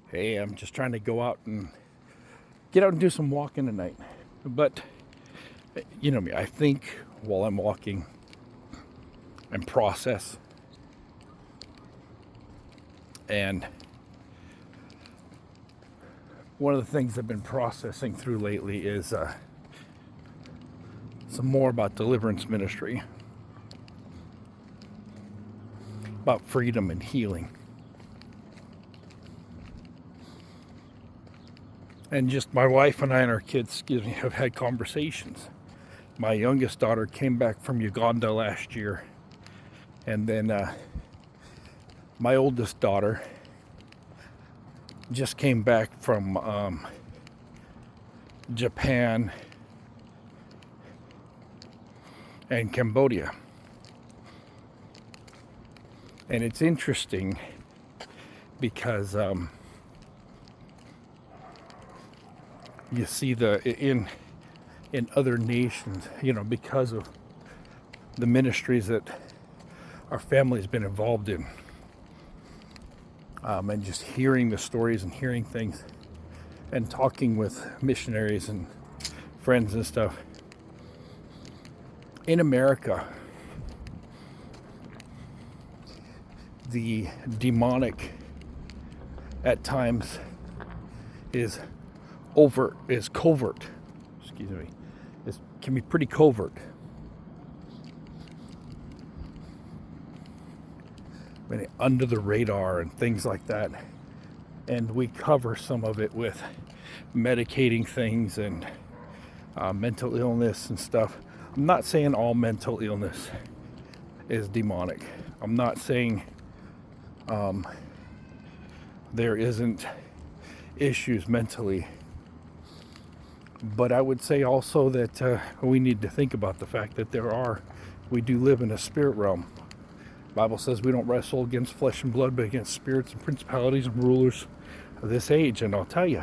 Hey, I'm just trying to go out and get out and do some walking tonight. But you know me, I think while I'm walking and process. And one of the things I've been processing through lately is some more about deliverance ministry, about freedom and healing. And just my wife and I and our kids, have had conversations. My youngest daughter came back from Uganda last year, and then my oldest daughter just came back from Japan and Cambodia. And it's interesting because you see in other nations, because of the ministries that our family's been involved in, and just hearing the stories and hearing things and talking with missionaries and friends and stuff. In America, the demonic at times is covert. Can be pretty covert. Under the radar and things like that. And we cover some of it with medicating things and mental illness and stuff. I'm not saying all mental illness is demonic. I'm not saying there isn't issues mentally. But I would say also that we need to think about the fact that we do live in a spirit realm. The Bible says we don't wrestle against flesh and blood, but against spirits and principalities and rulers of this age. And I'll tell you,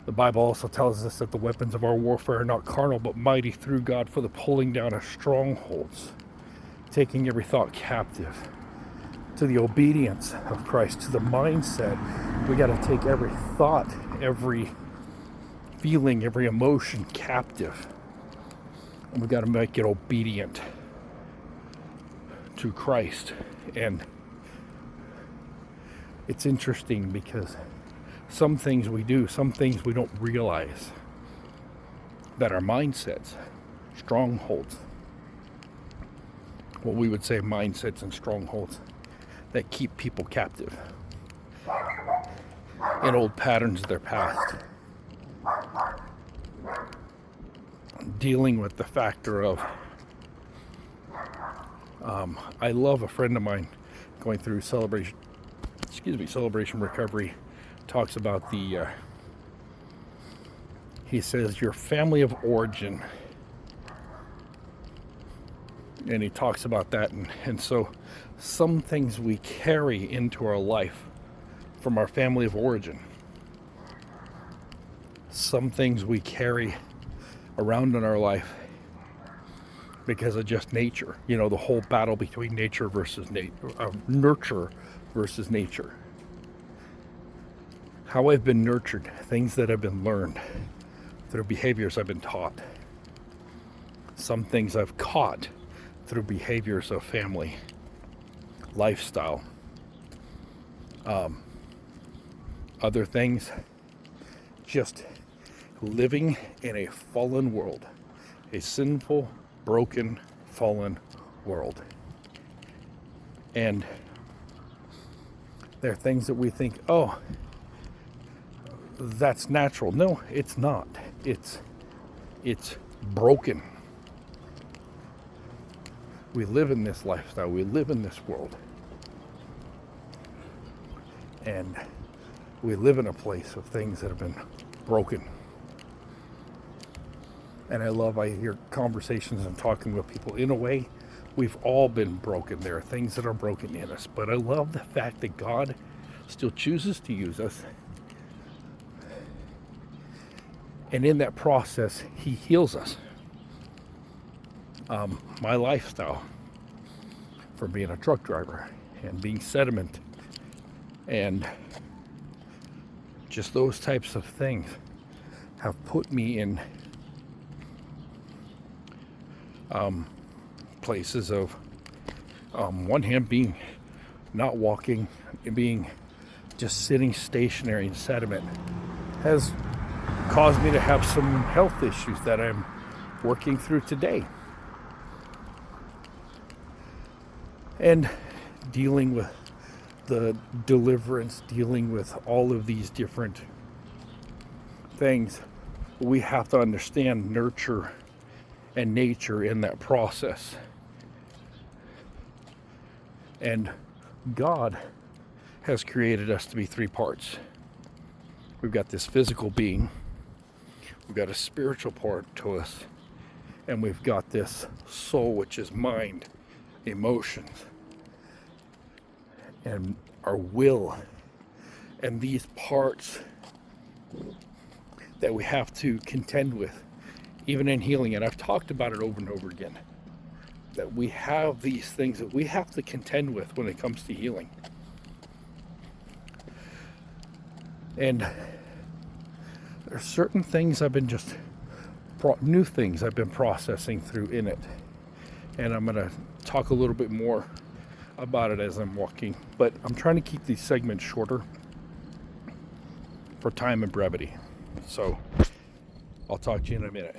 the Bible also tells us that the weapons of our warfare are not carnal, but mighty through God for the pulling down of strongholds, taking every thought captive to the obedience of Christ, to the mindset. We got to take every thought, every feeling, every emotion captive, and we got to make it obedient to Christ. And it's interesting because some things we do, some things we don't realize, that are mindsets, strongholds, what we would say mindsets and strongholds that keep people captive in old patterns of their past. Dealing with the factor of I love a friend of mine going through celebration recovery, talks about he says your family of origin, and he talks about that, and so some things we carry into our life from our family of origin, some things we carry around in our life because of just nature. The whole battle between nurture versus nature. How I've been nurtured, things that have been learned through behaviors I've been taught. Some things I've caught through behaviors of family, lifestyle. Other things, just living in a fallen world, a sinful, broken, fallen world. And there are things that we think, oh, that's natural. No, it's not. It's broken. We live in this lifestyle. We live in this world. And we live in a place of things that have been broken. And I hear conversations and talking with people. In a way, we've all been broken. There are things that are broken in us. But I love the fact that God still chooses to use us. And in that process, He heals us. My lifestyle, from being a truck driver and being sediment And just those types of things have put me in places of, one hand being not walking, being just sitting stationary in sediment, has caused me to have some health issues that I'm working through today. And dealing with the deliverance, dealing with all of these different things, we have to understand nurture and nature in that process. And God has created us to be three parts. We've got this physical being, we've got a spiritual part to us, and we've got this soul, which is mind, emotions, and our will. And these parts that we have to contend with, even in healing. And I've talked about it over and over again, that we have these things that we have to contend with when it comes to healing. And there's certain things new things I've been processing through in it. And I'm going to talk a little bit more about it as I'm walking. But I'm trying to keep these segments shorter for time and brevity. So I'll talk to you in a minute.